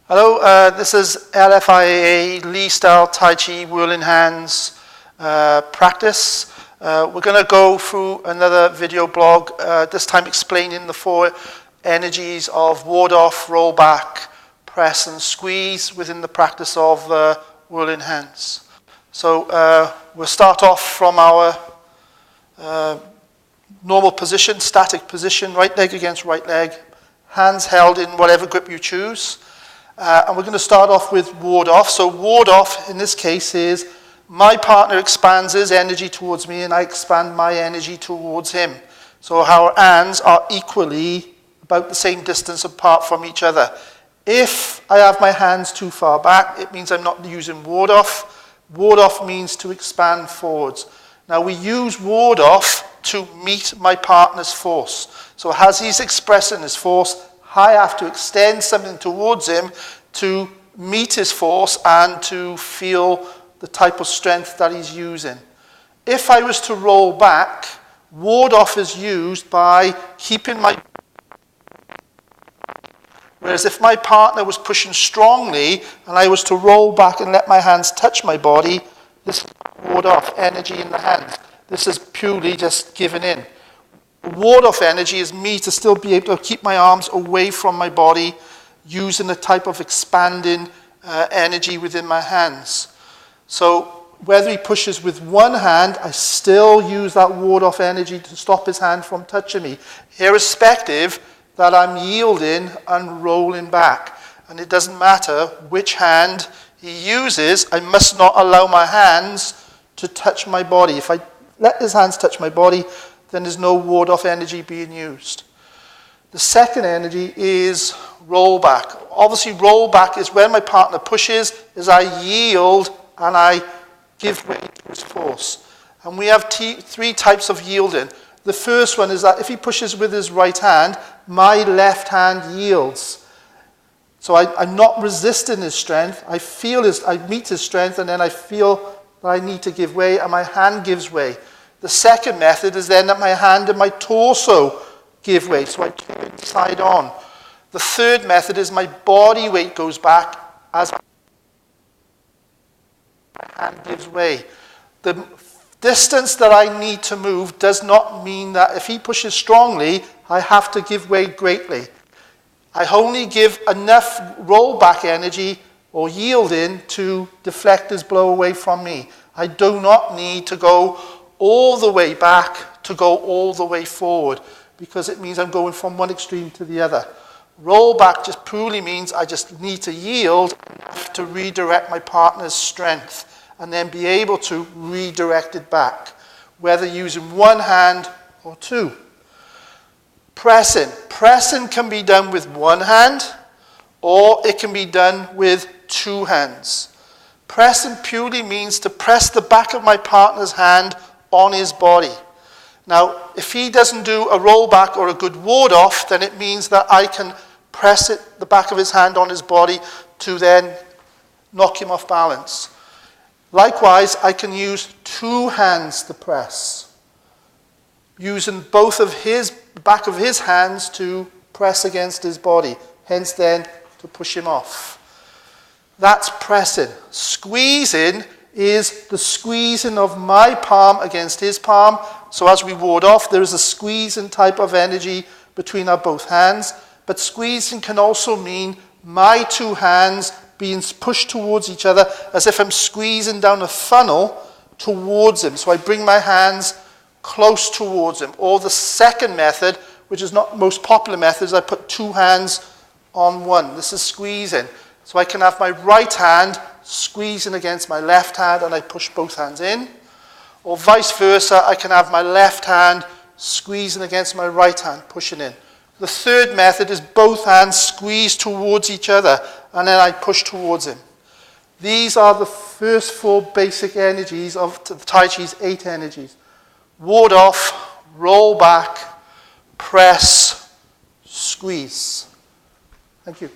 Hello, this is LFIAA Lee style Taiji Whirling Hands practice. We're going to go through another video blog, this time explaining the 4 energies of ward off, roll back, press and squeeze within the practice of whirling hands. So we'll start off from our normal position, static position, right leg against right leg, hands held in whatever grip you choose. And we're going to start off with ward off. So ward off in this case is my partner expands his energy towards me and I expand my energy towards him. So our hands are equally about the same distance apart from each other. If I have my hands too far back, it means I'm not using ward off. Ward off means to expand forwards. Now we use ward off to meet my partner's force. So as he's expressing his force, I have to extend something towards him to meet his force and to feel the type of strength that he's using. If I was to roll back, ward off is used by keeping my... Whereas if my partner was pushing strongly and I was to roll back and let my hands touch my body, this is ward off, energy in the hands. This is purely just giving in. Ward off energy is me to still be able to keep my arms away from my body using a type of expanding energy within my hands. So whether he pushes with one hand, I still use that ward off energy to stop his hand from touching me, irrespective that I'm yielding and rolling back. And it doesn't matter which hand he uses, I must not allow my hands to touch my body. If I let his hands touch my body, then there's no ward-off energy being used. The second energy is roll back. Obviously, roll back is when my partner pushes, as I yield and I give way to his force. And we have 3 types of yielding. The first one is that if he pushes with his right hand, my left hand yields. So I'm not resisting his strength. I meet his strength, and then I feel that I need to give way, and my hand gives way. The second method is then that my hand and my torso give way, so I turn side on. The third method is my body weight goes back as my hand gives way. The distance that I need to move does not mean that if he pushes strongly, I have to give way greatly. I only give enough rollback energy or yielding to deflect his blow away from me. I do not need to go all the way back to go all the way forward, because it means I'm going from one extreme to the other. Roll back just purely means I just need to yield enough to redirect my partner's strength and then be able to redirect it back, whether using one hand or 2. Pressing. Pressing can be done with one hand or it can be done with 2 hands. Pressing purely means to press the back of my partner's hand on his body. Now, if he doesn't do a roll back or a good ward off, then it means that I can press the back of his hand on his body to then knock him off balance. Likewise, I can use 2 hands to press, using both of his back of his hands to press against his body, hence then to push him off. That's pressing. Squeezing is the squeezing of my palm against his palm. So as we ward off, there is a squeezing type of energy between our both hands. But squeezing can also mean my 2 hands being pushed towards each other as if I'm squeezing down a funnel towards him. So I bring my hands close towards him. Or the second method, which is not the most popular method, is I put 2 hands on one. This is squeezing. So I can have my right hand squeezing against my left hand and I push both hands in. Or vice versa, I can have my left hand squeezing against my right hand, pushing in. The third method is both hands squeeze towards each other and then I push towards him. These are the first 4 basic energies of the Tai Chi's 8 energies. Ward off, roll back, press, squeeze. Thank you.